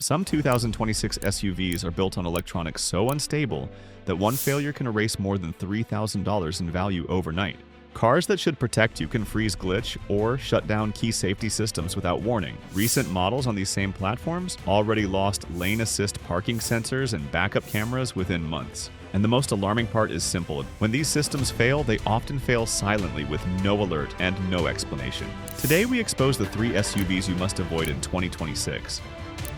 Some 2026 SUVs are built on electronics so unstable that one failure can erase more than $3,000 in value overnight. Cars that should protect you can freeze, glitch, or shut down key safety systems without warning. Recent models on these same platforms already lost lane assist parking sensors and backup cameras within months. And the most alarming part is simple. When these systems fail, they often fail silently with no alert and no explanation. Today we expose the 3 SUVs you must avoid in 2026,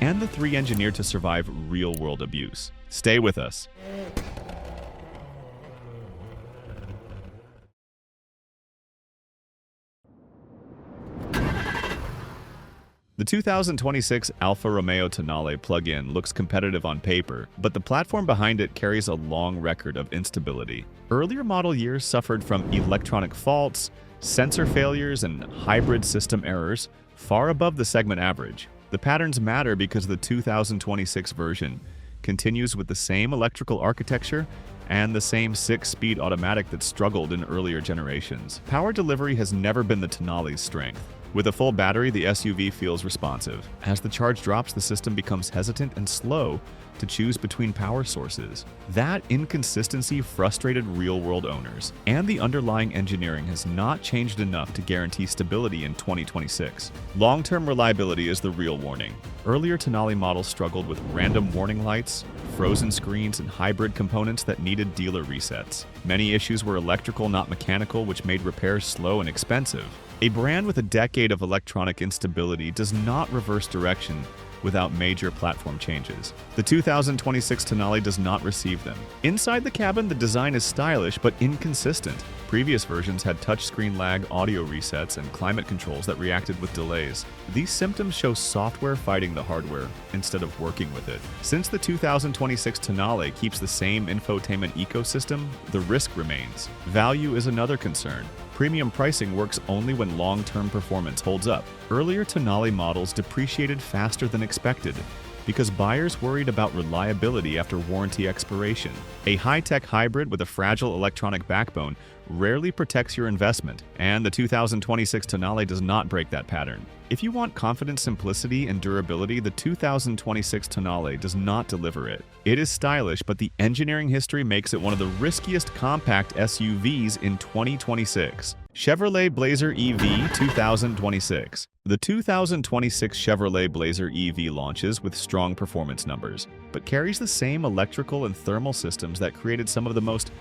and the 3 engineered to survive real-world abuse. Stay with us. The 2026 Alfa Romeo Tonali plug-in looks competitive on paper, but the platform behind it carries a long record of instability. Earlier model years suffered from electronic faults, sensor failures, and hybrid system errors, far above the segment average. The patterns matter because the 2026 version continues with the same electrical architecture and the same 6-speed automatic that struggled in earlier generations. Power delivery has never been the Tonali's strength. With a full battery, the SUV feels responsive. As the charge drops, the system becomes hesitant and slow to choose between power sources. That inconsistency frustrated real-world owners, and the underlying engineering has not changed enough to guarantee stability in 2026. Long-term reliability is the real warning. Earlier Tonali models struggled with random warning lights, frozen screens, and hybrid components that needed dealer resets. Many issues were electrical, not mechanical, which made repairs slow and expensive. A brand with a decade of electronic instability does not reverse direction without major platform changes. The 2026 Tonali does not receive them. Inside the cabin, the design is stylish but inconsistent. Previous versions had touchscreen lag, audio resets, and climate controls that reacted with delays. These symptoms show software fighting the hardware instead of working with it. Since the 2026 Tonali keeps the same infotainment ecosystem, the risk remains. Value is another concern. Premium pricing works only when long-term performance holds up. Earlier Tonali models depreciated faster than expected because buyers worried about reliability after warranty expiration. A high-tech hybrid with a fragile electronic backbone rarely protects your investment, and the 2026 Tonali does not break that pattern. If you want confident simplicity and durability, the 2026 Tonali does not deliver it. It is stylish, but the engineering history makes it one of the riskiest compact SUVs in 2026. Chevrolet Blazer EV 2026. The 2026 Chevrolet Blazer EV launches with strong performance numbers, but carries the same electrical and thermal systems that created some of the most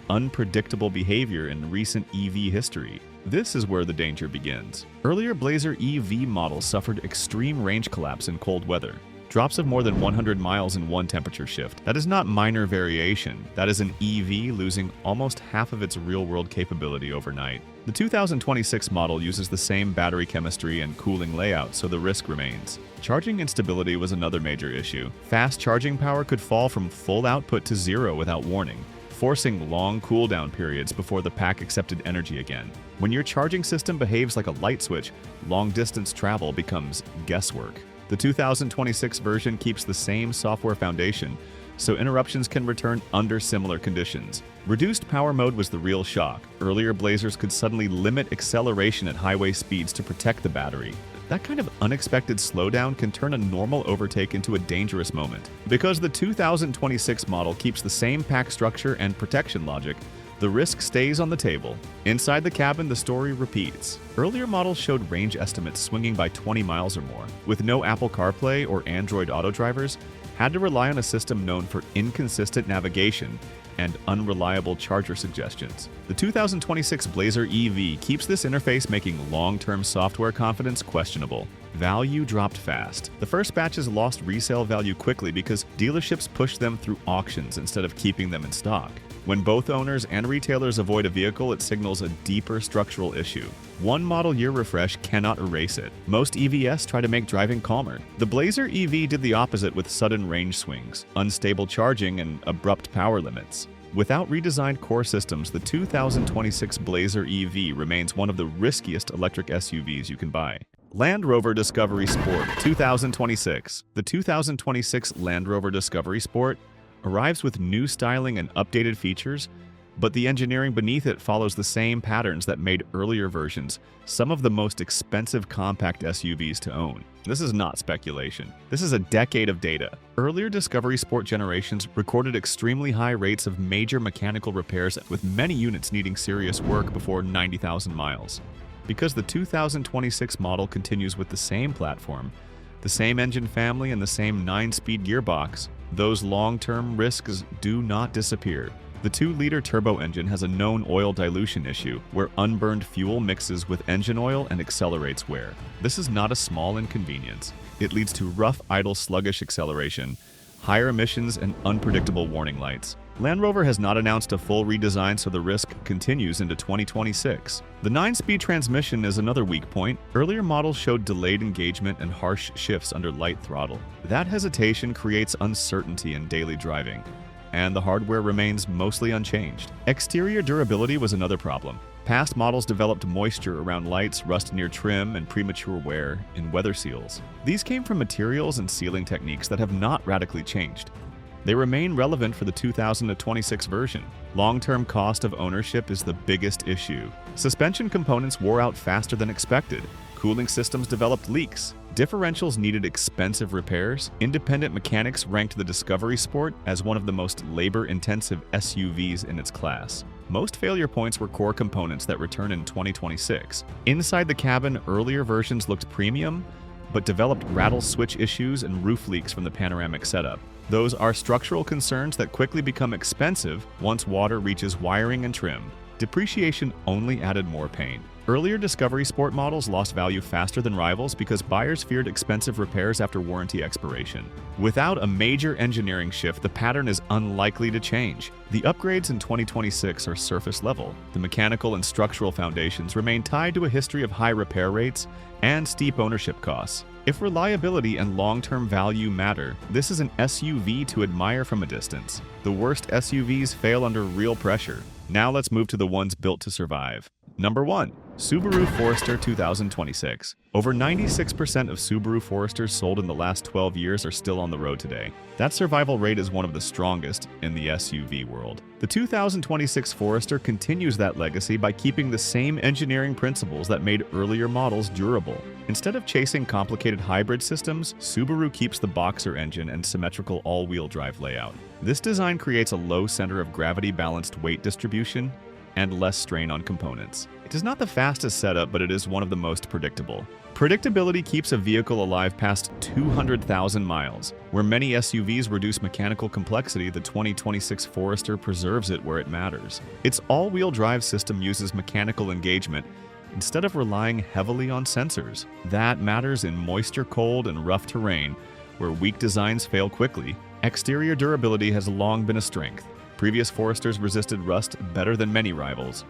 unpredictable behavior in recent EV history. This is where the danger begins. Earlier Blazer EV models suffered extreme range collapse in cold weather. Drops of more than 100 miles in one temperature shift. That is not minor variation. That is an EV losing almost half of its real-world capability overnight. The 2026 model uses the same battery chemistry and cooling layout, so the risk remains. Charging instability was another major issue. Fast charging power could fall from full output to zero without warning, forcing long cooldown periods before the pack accepted energy again. When your charging system behaves like a light switch, long-distance travel becomes guesswork. The 2026 version keeps the same software foundation, so interruptions can return under similar conditions. Reduced power mode was the real shock. Earlier Blazers could suddenly limit acceleration at highway speeds to protect the battery. That kind of unexpected slowdown can turn a normal overtake into a dangerous moment. Because the 2026 model keeps the same pack structure and protection logic, the risk stays on the table. Inside the cabin, the story repeats. Earlier models showed range estimates swinging by 20 miles or more. With no Apple CarPlay or Android Auto drivers, had to rely on a system known for inconsistent navigation and unreliable charger suggestions. The 2026 Blazer EV keeps this interface, making long-term software confidence questionable. Value dropped fast. The first batches lost resale value quickly because dealerships pushed them through auctions instead of keeping them in stock. When both owners and retailers avoid a vehicle, it signals a deeper structural issue. One model year refresh cannot erase it. Most EVs try to make driving calmer. The Blazer EV did the opposite with sudden range swings, unstable charging, and abrupt power limits. Without redesigned core systems, the 2026 Blazer EV remains one of the riskiest electric SUVs you can buy. Land Rover Discovery Sport 2026. The 2026 Land Rover Discovery Sport arrives with new styling and updated features, but the engineering beneath it follows the same patterns that made earlier versions some of the most expensive compact SUVs to own. This is not speculation. This is a decade of data. Earlier Discovery Sport generations recorded extremely high rates of major mechanical repairs, with many units needing serious work before 90,000 miles. Because the 2026 model continues with the same platform, the same engine family, and the same 9-speed gearbox, those long-term risks do not disappear. The 2-liter turbo engine has a known oil dilution issue, where unburned fuel mixes with engine oil and accelerates wear. This is not a small inconvenience. It leads to rough, idle, sluggish acceleration, higher emissions, and unpredictable warning lights. Land Rover has not announced a full redesign, so the risk continues into 2026. The 9-speed transmission is another weak point. Earlier models showed delayed engagement and harsh shifts under light throttle. That hesitation creates uncertainty in daily driving, and the hardware remains mostly unchanged. Exterior durability was another problem. Past models developed moisture around lights, rust near trim, and premature wear in weather seals. These came from materials and sealing techniques that have not radically changed. They remain relevant for the 2026 version. Long-term cost of ownership is the biggest issue. Suspension components wore out faster than expected. Cooling systems developed leaks. Differentials needed expensive repairs. Independent mechanics ranked the Discovery Sport as one of the most labor-intensive SUVs in its class. Most failure points were core components that return in 2026. Inside the cabin, earlier versions looked premium, but developed rattle switch issues and roof leaks from the panoramic setup. Those are structural concerns that quickly become expensive once water reaches wiring and trim. Depreciation only added more pain. Earlier Discovery Sport models lost value faster than rivals because buyers feared expensive repairs after warranty expiration. Without a major engineering shift, the pattern is unlikely to change. The upgrades in 2026 are surface level. The mechanical and structural foundations remain tied to a history of high repair rates and steep ownership costs. If reliability and long-term value matter, this is an SUV to admire from a distance. The worst SUVs fail under real pressure. Now let's move to the ones built to survive. Number 1. Subaru Forester 2026. Over 96% of Subaru Foresters sold in the last 12 years are still on the road today. That survival rate is one of the strongest in the SUV world. The 2026 Forester continues that legacy by keeping the same engineering principles that made earlier models durable. Instead of chasing complicated hybrid systems, Subaru keeps the Boxer engine and symmetrical all-wheel drive layout. This design creates a low center of gravity balanced weight distribution and less strain on components. It is not the fastest setup, but it is one of the most predictable. Predictability keeps a vehicle alive past 200,000 miles. Where many SUVs reduce mechanical complexity, the 2026 Forester preserves it where it matters. Its all-wheel drive system uses mechanical engagement instead of relying heavily on sensors. That matters in moisture, cold, and rough terrain, where weak designs fail quickly. Exterior durability has long been a strength. Previous Foresters resisted rust better than many rivals.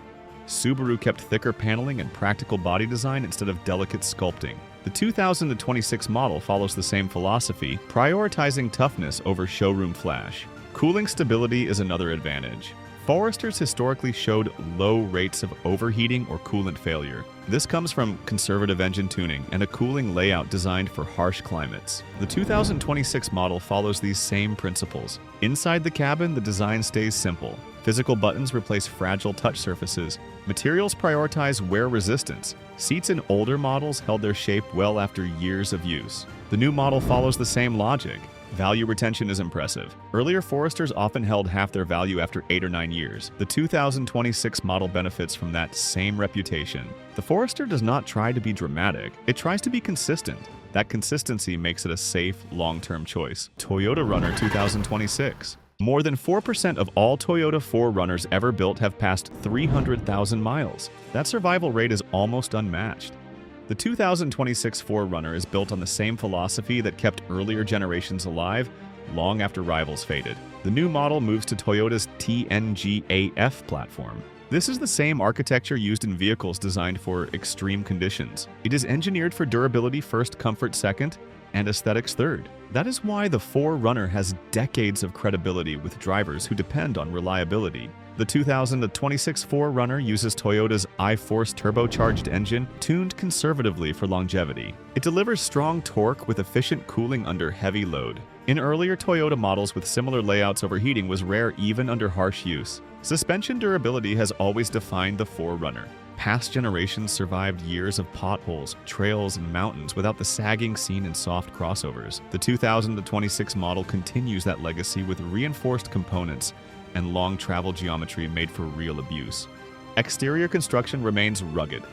Subaru kept thicker paneling and practical body design instead of delicate sculpting. The 2026 model follows the same philosophy, prioritizing toughness over showroom flash. Cooling stability is another advantage. Foresters historically showed low rates of overheating or coolant failure. This comes from conservative engine tuning and a cooling layout designed for harsh climates. The 2026 model follows these same principles. Inside the cabin, the design stays simple. Physical buttons replace fragile touch surfaces. Materials prioritize wear resistance. Seats in older models held their shape well after years of use. The new model follows the same logic. Value retention is impressive. Earlier Foresters often held half their value after 8 or 9 years. The 2026 model benefits from that same reputation. The Forester does not try to be dramatic, it tries to be consistent. That consistency makes it a safe, long-term choice. Toyota Runner 2026. More than 4% of all Toyota 4Runners ever built have passed 300,000 miles. That survival rate is almost unmatched. The 2026 4Runner is built on the same philosophy that kept earlier generations alive long after rivals faded. The new model moves to Toyota's TNGA-F platform. This is the same architecture used in vehicles designed for extreme conditions. It is engineered for durability first, comfort second, and aesthetics third. That is why the 4Runner has decades of credibility with drivers who depend on reliability. The 2026 4Runner uses Toyota's iForce turbocharged engine, tuned conservatively for longevity. It delivers strong torque with efficient cooling under heavy load. In earlier Toyota models with similar layouts, overheating was rare even under harsh use. Suspension durability has always defined the 4Runner. Past generations survived years of potholes, trails, and mountains without the sagging seen in soft crossovers. The 2026 model continues that legacy with reinforced components and long travel geometry made for real abuse. Exterior construction remains rugged.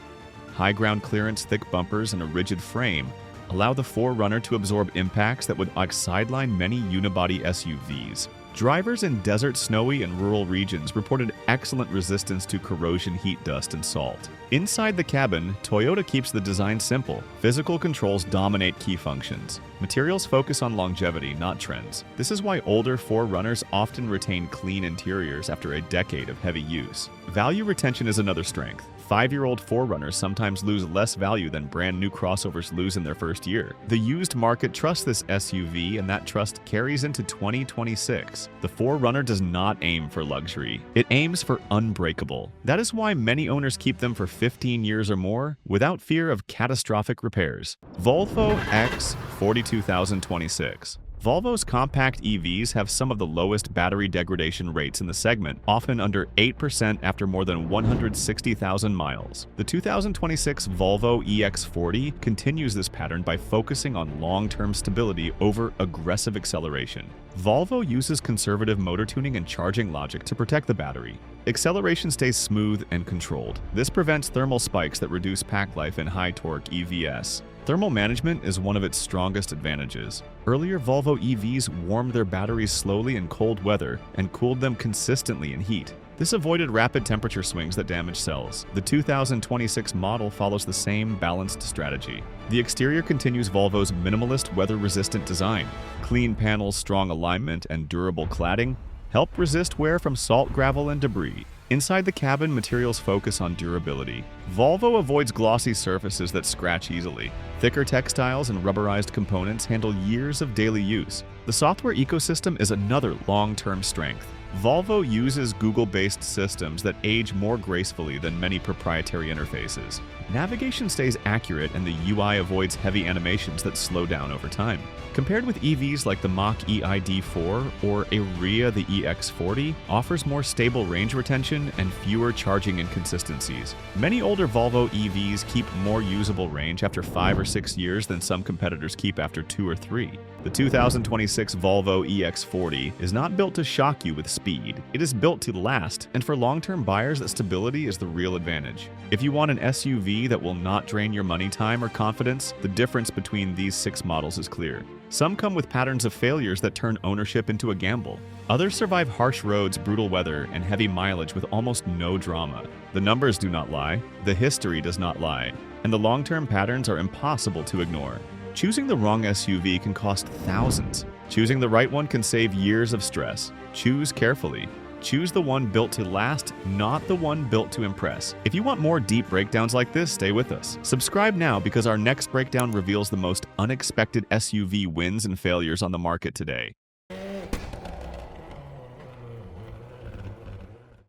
High ground clearance, thick bumpers, and a rigid frame allow the 4Runner to absorb impacts that would sideline many unibody SUVs. Drivers in desert, snowy, and rural regions reported excellent resistance to corrosion, heat, dust, and salt. Inside the cabin, Toyota keeps the design simple. Physical controls dominate key functions. Materials focus on longevity, not trends. This is why older 4Runners often retain clean interiors after a decade of heavy use. Value retention is another strength. 5-year-old 4Runners sometimes lose less value than brand new crossovers lose in their first year. The used market trusts this SUV, and that trust carries into 2026. The 4Runner does not aim for luxury. It aims for unbreakable. That is why many owners keep them for 15 years or more without fear of catastrophic repairs. Volvo EX40 2026. Volvo's compact EVs have some of the lowest battery degradation rates in the segment, often under 8% after more than 160,000 miles. The 2026 Volvo EX40 continues this pattern by focusing on long-term stability over aggressive acceleration. Volvo uses conservative motor tuning and charging logic to protect the battery. Acceleration stays smooth and controlled. This prevents thermal spikes that reduce pack life in high-torque EVs. Thermal management is one of its strongest advantages. Earlier Volvo EVs warmed their batteries slowly in cold weather and cooled them consistently in heat. This avoided rapid temperature swings that damage cells. The 2026 model follows the same balanced strategy. The exterior continues Volvo's minimalist, weather-resistant design. Clean panels, strong alignment, and durable cladding help resist wear from salt, gravel, and debris. Inside the cabin, materials focus on durability. Volvo avoids glossy surfaces that scratch easily. Thicker textiles and rubberized components handle years of daily use. The software ecosystem is another long-term strength. Volvo uses Google-based systems that age more gracefully than many proprietary interfaces. Navigation stays accurate and the UI avoids heavy animations that slow down over time. Compared with EVs like the Mach-E ID.4 or Ariya the EX40, offers more stable range retention and fewer charging inconsistencies. Many older Volvo EVs keep more usable range after 5 or 6 years than some competitors keep after 2 or 3. The 2026 Volvo EX40 is not built to shock you with speed. It is built to last, and for long-term buyers, that stability is the real advantage. If you want an SUV that will not drain your money, time, or confidence, the difference between these 6 models is clear. Some come with patterns of failures that turn ownership into a gamble. Others survive harsh roads, brutal weather, and heavy mileage with almost no drama. The numbers do not lie, the history does not lie, and the long-term patterns are impossible to ignore. Choosing the wrong SUV can cost thousands. Choosing the right one can save years of stress. Choose carefully. Choose the one built to last, not the one built to impress. If you want more deep breakdowns like this, stay with us. Subscribe now because our next breakdown reveals the most unexpected SUV wins and failures on the market today.